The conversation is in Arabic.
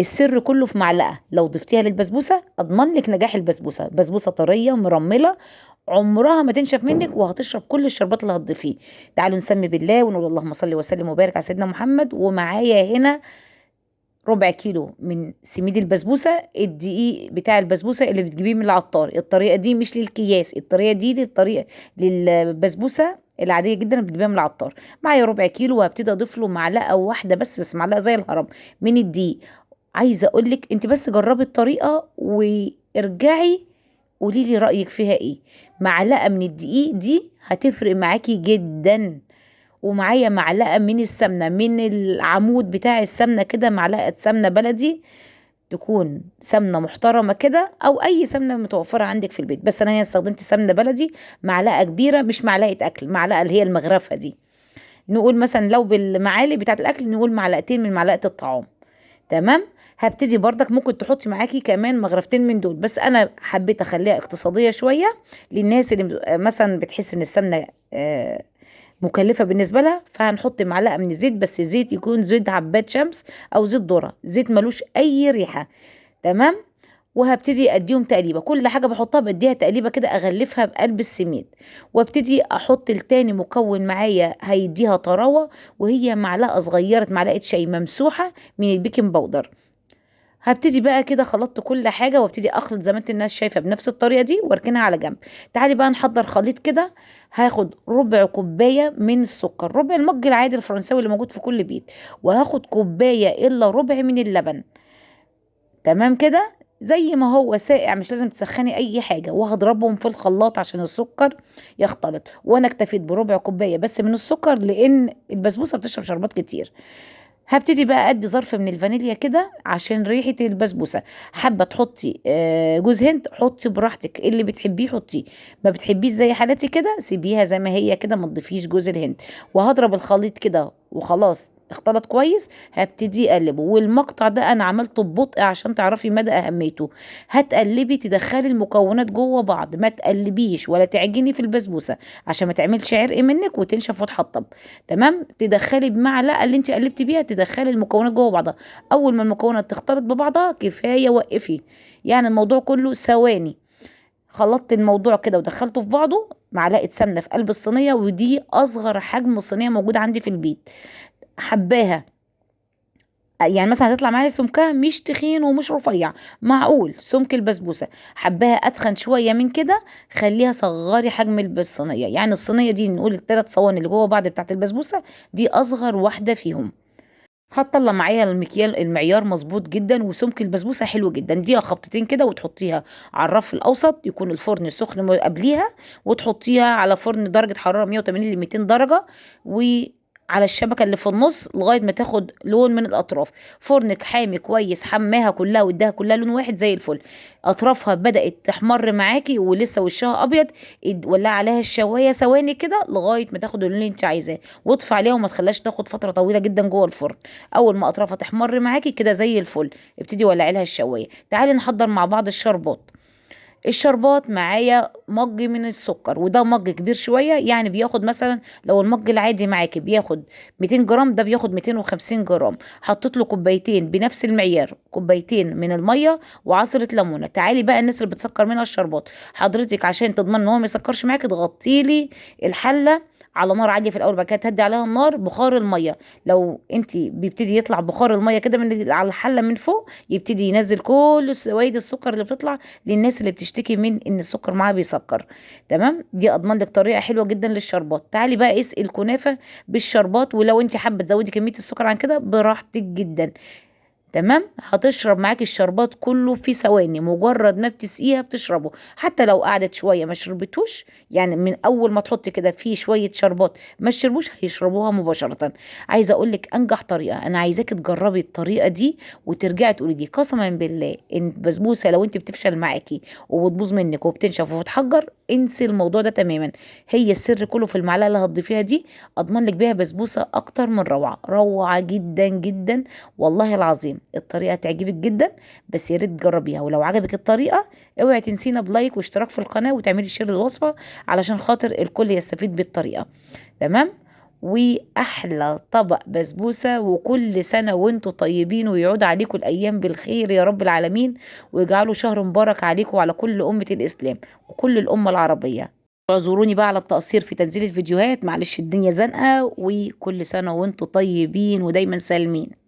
السر كله في معلقه، لو ضفتيها للبسبوسه اضمن لك نجاح البسبوسه. بسبوسه طريه مرمله، عمرها ما تنشف منك، وهتشرب كل الشربات اللي هتضيفيه. تعالوا نسمي بالله ونقول اللهم صل وسلم وبارك على سيدنا محمد. ومعايا هنا ربع كيلو من سميد البسبوسه، الدقيق بتاع البسبوسه اللي بتجيبيه من العطار. الطريقه دي مش للكياس، الطريقه دي للطريقه للبسبوسه العاديه جدا اللي بتجيبها من العطار. معايا ربع كيلو، وهبتدي اضيف له معلقه واحده بس معلقه زي الهرم من الدقيق. عايزه اقول لك انت بس جربي الطريقه وارجعي قولي لي رايك فيها ايه. معلقه من الدقيق دي هتفرق معاكي جدا. ومعايا معلقه من السمنه، من العمود بتاع السمنه كده، معلقه سمنه بلدي، تكون سمنه محترمه كده، او اي سمنه متوفره عندك في البيت. بس انا هنا استخدمت سمنه بلدي معلقه كبيره، مش معلقه اكل، معلقه اللي هي المغرفه دي. نقول مثلا لو بالمعالق بتاعه الاكل نقول معلقتين من معلقه الطعام. تمام. هبتدي بردك ممكن تحطي معاكي كمان مغرفتين من دول، بس انا حبيت اخليها اقتصاديه شويه للناس اللي مثلا بتحس ان السمنه مكلفه بالنسبه لها. فهنحط معلقه من الزيت، بس الزيت يكون زيت عباد شمس او زيت ذره، زيت ملوش اي ريحه. تمام. وهبتدي اديهم تقليبه، كل حاجه بحطها بديها تقليبه كده، اغلفها بقلب السميد. وابتدي احط التاني مكون معايا هيديها طراوه، وهي معلقه صغيره، معلقه شاي ممسوحه من البيكنج باودر. هبتدي بقى كده خلطت كل حاجه، وابتدي اخلط زي ما انت الناس شايفه بنفس الطريقه دي، واركنها على جنب. تعالي بقى نحضر خليط كده. هاخد ربع كوبايه من السكر، ربع المج العادي الفرنساوي اللي موجود في كل بيت، وهاخد كوبايه الا ربع من اللبن. تمام كده. زي ما هو ساقع، مش لازم تسخني اي حاجه، وهضربهم في الخلاط عشان السكر يختلط. وانا اكتفيت بربع كوبايه بس من السكر، لان البسبوسه بتشرب شربات كتير. هبتدي بقى ادي ظرف من الفانيليا كده عشان ريحه البسبوسه. حابه تحطي جوز هند حطي براحتك، اللي بتحبيه حطيه، ما بتحبيش زي حالتي كده سيبيها زي ما هي كده، ما تضيفيش جوز الهند. وهضرب الخليط كده وخلاص اختلط كويس. هبتدي اقلبه، والمقطع ده انا عملته ببطء عشان تعرفي مدى اهميته. هتقلبي تدخلي المكونات جوه بعض، ما تقلبيش ولا تعجني في البسبوسه عشان ما تعملش عرق منك وتنشف وتحطب. تمام. تدخلي بمعلقه اللي انت قلبتي بيها، تدخلي المكونات جوه بعضها. اول ما المكونات تختلط ببعضها كفايه وقفي، يعني الموضوع كله ثواني. خلطت الموضوع كده ودخلته في بعضه، معلقه سمنه في قلب الصينيه، ودي اصغر حجم صينيه موجوده عندي في البيت. حباها يعني مثلا هتطلع معايا سمكها مش تخين ومش رفيع، معقول سمك البسبوسه. حباها اتخن شويه من كده، خليها صغري حجم الصينيه. يعني الصينيه دي نقول الثلاث صواني اللي جوه بعض بتاعت البسبوسه، دي اصغر واحده فيهم. هتطلع معايا المعيار مظبوط جدا، وسمك البسبوسه حلو جدا. دي خبطتين كده وتحطيها على الرف الاوسط، يكون الفرن سخن قبليها، وتحطيها على فرن درجه حراره 180 ل 200 درجه، وعلى الشبكه اللي في النص لغايه ما تاخد لون من الاطراف. فرنك حامي كويس، حماها كلها واداها كلها لون واحد زي الفل. اطرافها بدات تحمر معاكي ولسه وشها ابيض، ولع عليها الشوايه ثواني كده لغايه ما تاخد اللون اللي انت عايزاه، واطفي عليها وما تخليهاش تاخد فتره طويله جدا جوه الفرن. اول ما اطرافها تحمر معاكي كده زي الفل، ابتدي ولعي لها الشوايه. تعالي نحضر مع بعض الشربات. الشربات معايا مج من السكر، وده مج كبير شويه، يعني بياخد مثلا لو المج العادي معاكي بياخد 200 جرام، ده بياخد 250 جرام. حطيت له كوبايتين بنفس المعيار، كوبايتين من الميه وعصره ليمونه. تعالي بقى الناس اللي بتسكر منها الشربات، حضرتك عشان تضمن ان هو ما يسكرش معاكي تغطي لي الحله على نار عاليه في الاول، بعد كده تهدي عليها النار. بخار الميه، لو انت بيبتدي يطلع بخار الميه كده من على الحله من فوق، يبتدي ينزل كل سوائد السكر اللي بتطلع للناس اللي بتشتكي من ان السكر معاها بيسكر. تمام. دي اضمن لك طريقه حلوه جدا للشربات. تعالي بقى اسقي الكنافه بالشربات، ولو انت حابه تزودي كميه السكر عن كده براحتك جدا. تمام. هتشرب معاكي الشربات كله في ثواني، مجرد ما بتسقيها بتشربه. حتى لو قعدت شويه ما شربتوش، يعني من اول ما تحطي كده فيه شويه شربات ما تشربوش، هيشربوها مباشره. عايزه اقول لك انجح طريقه، انا عايزاكي تجربي الطريقه دي وترجعي تقولي لي قسما بالله ان البسبوسه لو انت بتفشل معاكي وبتبوظ منك وبتنشف وبتحجر، انسي الموضوع ده تماما. هي السر كله في المعلقه اللي هتضيفيها دي، اضمن لك بيها بسبوسه اكتر من روعه، روعه جدا جدا. والله العظيم الطريقه تعجبك جدا، بس يا ريت تجربيها. ولو عجبك الطريقه اوعي تنسينا بلايك واشتراك في القناه، وتعملي شير الوصفه علشان خاطر الكل يستفيد بالطريقه. تمام. واحلى طبق بسبوسه، وكل سنه وانتم طيبين، ويعود عليكم الايام بالخير يا رب العالمين، ويجعلوا شهر مبارك عليكم وعلى كل امه الاسلام وكل الامه العربيه. اعذروني بقى على التقصير في تنزيل الفيديوهات، معلش الدنيا زنقه، وكل سنه وانتم طيبين ودايما سالمين.